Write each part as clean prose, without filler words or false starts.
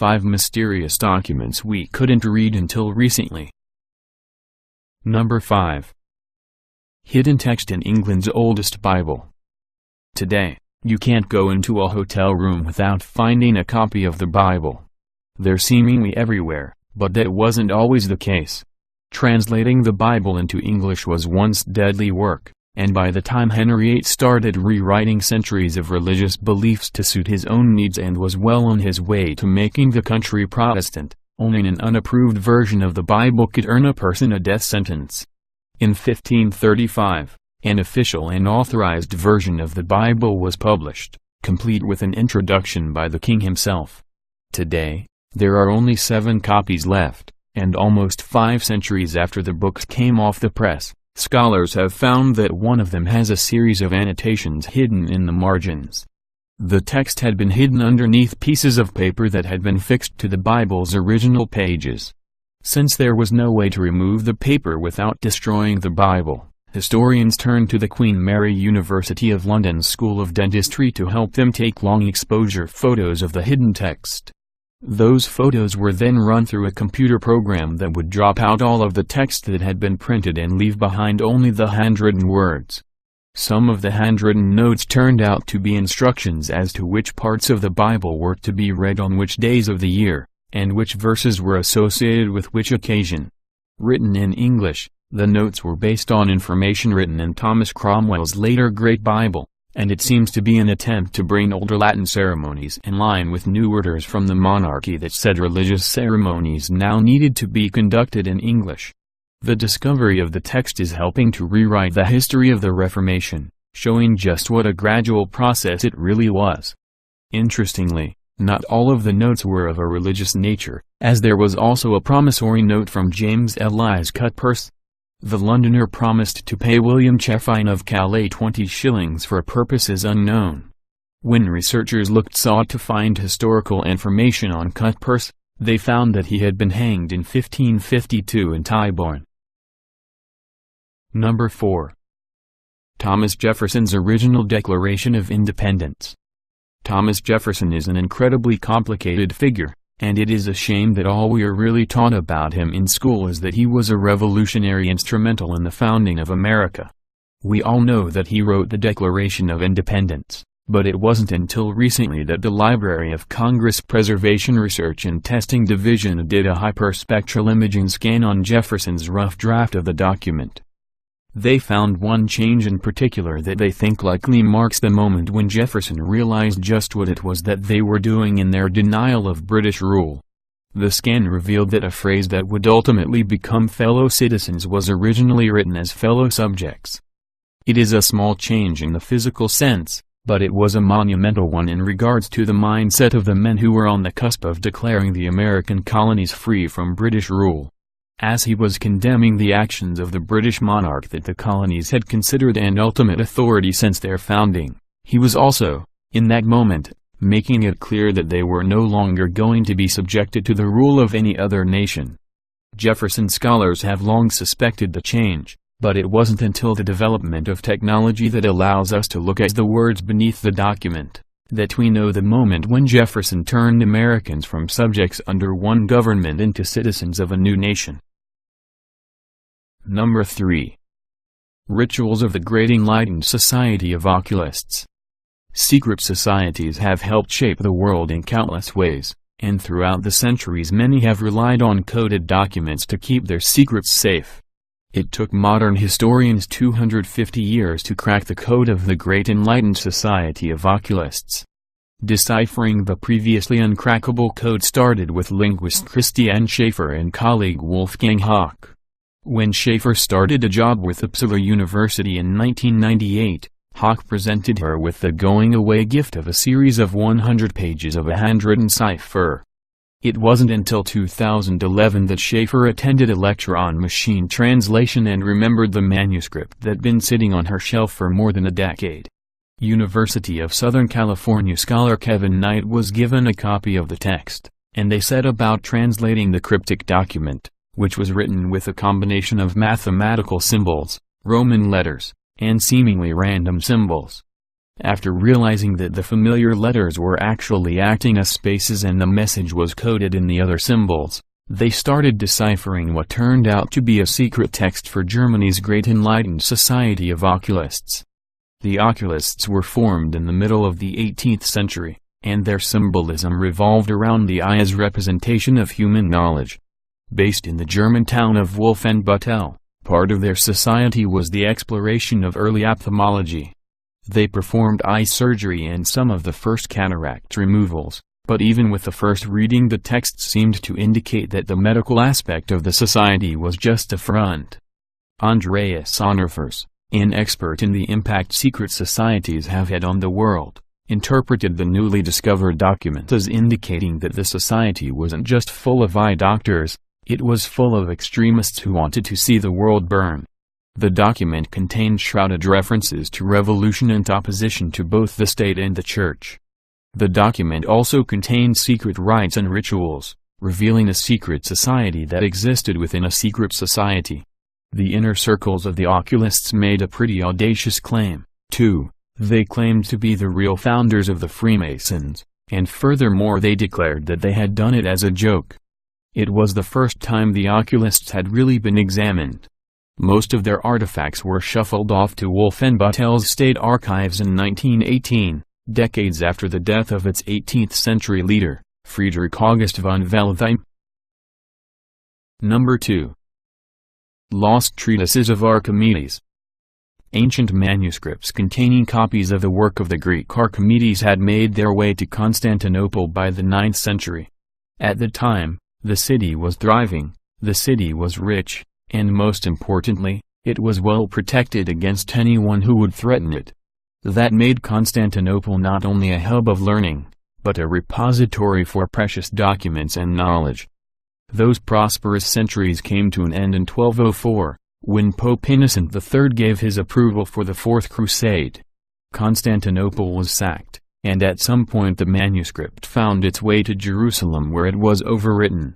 5 mysterious documents we couldn't read until recently. Number 5. Hidden text in England's oldest Bible. Today, you can't go into a hotel room without finding a copy of the Bible. They're seemingly everywhere, but that wasn't always the case. Translating the Bible into English was once deadly work, and by the time Henry VIII started rewriting centuries of religious beliefs to suit his own needs and was well on his way to making the country Protestant, only an unapproved version of the Bible could earn a person a death sentence. In 1535, an official and authorized version of the Bible was published, complete with an introduction by the king himself. Today, there are only 7 copies left, and almost 5 centuries after the books came off the press, scholars have found that one of them has a series of annotations hidden in the margins. The text had been hidden underneath pieces of paper that had been fixed to the Bible's original pages. Since there was no way to remove the paper without destroying the Bible, historians turned to the Queen Mary University of London School of Dentistry to help them take long-exposure photos of the hidden text. Those photos were then run through a computer program that would drop out all of the text that had been printed and leave behind only the handwritten words. Some of the handwritten notes turned out to be instructions as to which parts of the Bible were to be read on which days of the year, and which verses were associated with which occasion. Written in English, the notes were based on information written in Thomas Cromwell's later Great Bible, and it seems to be an attempt to bring older Latin ceremonies in line with new orders from the monarchy that said religious ceremonies now needed to be conducted in English. The discovery of the text is helping to rewrite the history of the Reformation, showing just what a gradual process it really was. Interestingly, not all of the notes were of a religious nature, as there was also a promissory note from James Elias Cutpurse. The Londoner promised to pay William Cheffine of Calais 20 shillings for purposes unknown. When researchers sought to find historical information on Cutpurse, they found that he had been hanged in 1552 in Tyburn. Number 4. Thomas Jefferson's original Declaration of Independence. Thomas Jefferson is an incredibly complicated figure, and it is a shame that all we are really taught about him in school is that he was a revolutionary instrumental in the founding of America. We all know that he wrote the Declaration of Independence, but it wasn't until recently that the Library of Congress Preservation Research and Testing Division did a hyperspectral imaging scan on Jefferson's rough draft of the document. They found one change in particular that they think likely marks the moment when Jefferson realized just what it was that they were doing in their denial of British rule. The scan revealed that a phrase that would ultimately become fellow citizens was originally written as fellow subjects. It is a small change in the physical sense, but it was a monumental one in regards to the mindset of the men who were on the cusp of declaring the American colonies free from British rule. As he was condemning the actions of the British monarch that the colonies had considered an ultimate authority since their founding, he was also, in that moment, making it clear that they were no longer going to be subjected to the rule of any other nation. Jefferson scholars have long suspected the change, but it wasn't until the development of technology that allows us to look at the words beneath the document that we know the moment when Jefferson turned Americans from subjects under one government into citizens of a new nation. Number 3. Rituals of the Great Enlightened Society of Oculists. Secret societies have helped shape the world in countless ways, and throughout the centuries many have relied on coded documents to keep their secrets safe. It took modern historians 250 years to crack the code of the Great Enlightened Society of Oculists. Deciphering the previously uncrackable code started with linguist Christiane Schaeffer and colleague Wolfgang Hauck. When Schaeffer started a job with Uppsala University in 1998, Hauck presented her with the going-away gift of a series of 100 pages of a handwritten cipher. It wasn't until 2011 that Schaeffer attended a lecture on machine translation and remembered the manuscript that'd been sitting on her shelf for more than a decade. University of Southern California scholar Kevin Knight was given a copy of the text, and they set about translating the cryptic document, which was written with a combination of mathematical symbols, Roman letters, and seemingly random symbols. After realizing that the familiar letters were actually acting as spaces and the message was coded in the other symbols, they started deciphering what turned out to be a secret text for Germany's great enlightened society of oculists. The oculists were formed in the middle of the 18th century, and their symbolism revolved around the eye as representation of human knowledge. Based in the German town of Wolfenbüttel, part of their society was the exploration of early ophthalmology. They performed eye surgery and some of the first cataract removals, but even with the first reading the text seemed to indicate that the medical aspect of the society was just a front. Andreas Sonnerfors, an expert in the impact secret societies have had on the world, interpreted the newly discovered document as indicating that the society wasn't just full of eye doctors, it was full of extremists who wanted to see the world burn. The document contained shrouded references to revolution and opposition to both the state and the church. The document also contained secret rites and rituals, revealing a secret society that existed within a secret society. The inner circles of the oculists made a pretty audacious claim, too. They claimed to be the real founders of the Freemasons, and furthermore they declared that they had done it as a joke. It was the first time the oculists had really been examined. Most of their artifacts were shuffled off to Wolfenbüttel's state archives in 1918, decades after the death of its 18th-century leader, Friedrich August von Wellheim. Number 2. Lost Treatises of Archimedes. Ancient manuscripts containing copies of the work of the Greek Archimedes had made their way to Constantinople by the 9th century. At the time, the city was thriving, the city was rich, and most importantly, it was well protected against anyone who would threaten it. That made Constantinople not only a hub of learning, but a repository for precious documents and knowledge. Those prosperous centuries came to an end in 1204, when Pope Innocent III gave his approval for the Fourth Crusade. Constantinople was sacked, and at some point the manuscript found its way to Jerusalem where it was overwritten.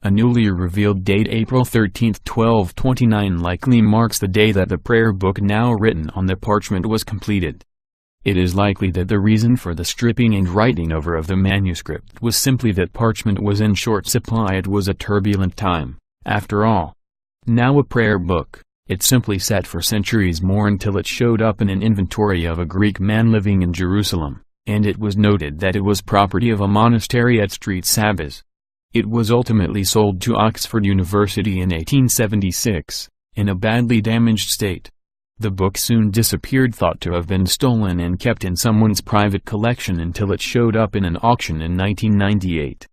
A newly revealed date, April 13, 1229, likely marks the day that the prayer book now written on the parchment was completed. It is likely that the reason for the stripping and writing over of the manuscript was simply that parchment was in short supply. It was a turbulent time, after all. Now a prayer book, it simply sat for centuries more until it showed up in an inventory of a Greek man living in Jerusalem, and it was noted that it was property of a monastery at Street Sabas. It was ultimately sold to Oxford University in 1876, in a badly damaged state. The book soon disappeared, thought to have been stolen and kept in someone's private collection until it showed up in an auction in 1998.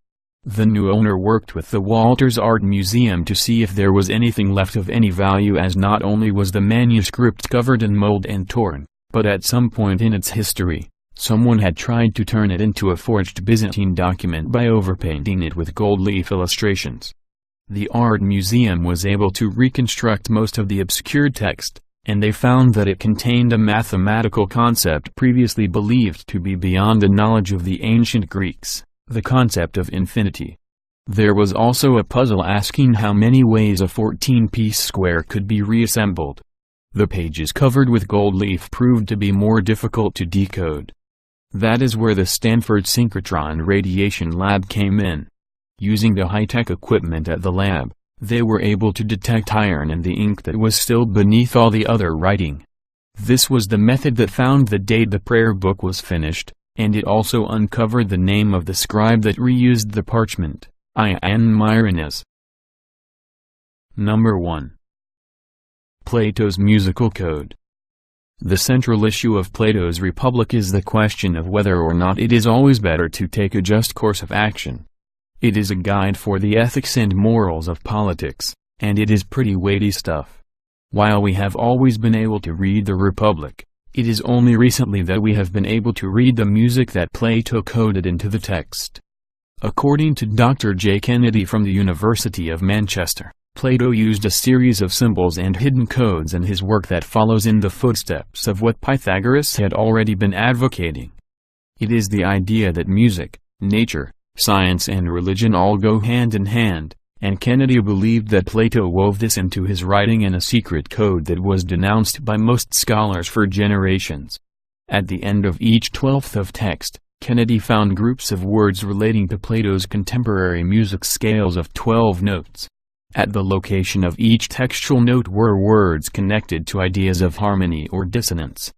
The new owner worked with the Walters Art Museum to see if there was anything left of any value, as not only was the manuscript covered in mold and torn, but at some point in its history, someone had tried to turn it into a forged Byzantine document by overpainting it with gold leaf illustrations. The art museum was able to reconstruct most of the obscure text, and they found that it contained a mathematical concept previously believed to be beyond the knowledge of the ancient Greeks, the concept of infinity. There was also a puzzle asking how many ways a 14-piece square could be reassembled. The pages covered with gold leaf proved to be more difficult to decode. That is where the Stanford Synchrotron Radiation Lab came in. Using the high-tech equipment at the lab, they were able to detect iron in the ink that was still beneath all the other writing. This was the method that found the date the prayer book was finished, and it also uncovered the name of the scribe that reused the parchment, Ion Myrinas. Number 1. Plato's Musical Code. The central issue of Plato's Republic is the question of whether or not it is always better to take a just course of action. It is a guide for the ethics and morals of politics, and it is pretty weighty stuff. While we have always been able to read the Republic, it is only recently that we have been able to read the music that Plato coded into the text. According to Dr. J. Kennedy from the University of Manchester, Plato used a series of symbols and hidden codes in his work that follows in the footsteps of what Pythagoras had already been advocating. It is the idea that music, nature, science and religion all go hand in hand, and Kennedy believed that Plato wove this into his writing in a secret code that was denounced by most scholars for generations. At the end of each twelfth of text, Kennedy found groups of words relating to Plato's contemporary music scales of 12 notes. At the location of each textual note were words connected to ideas of harmony or dissonance.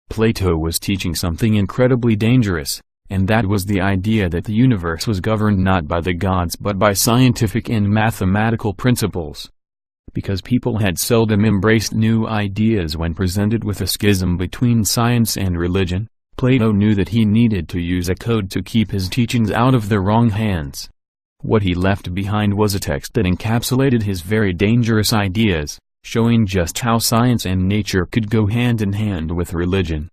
Plato was teaching something incredibly dangerous, and that was the idea that the universe was governed not by the gods but by scientific and mathematical principles. Because people had seldom embraced new ideas when presented with a schism between science and religion, Plato knew that he needed to use a code to keep his teachings out of the wrong hands. What he left behind was a text that encapsulated his very dangerous ideas, showing just how science and nature could go hand in hand with religion.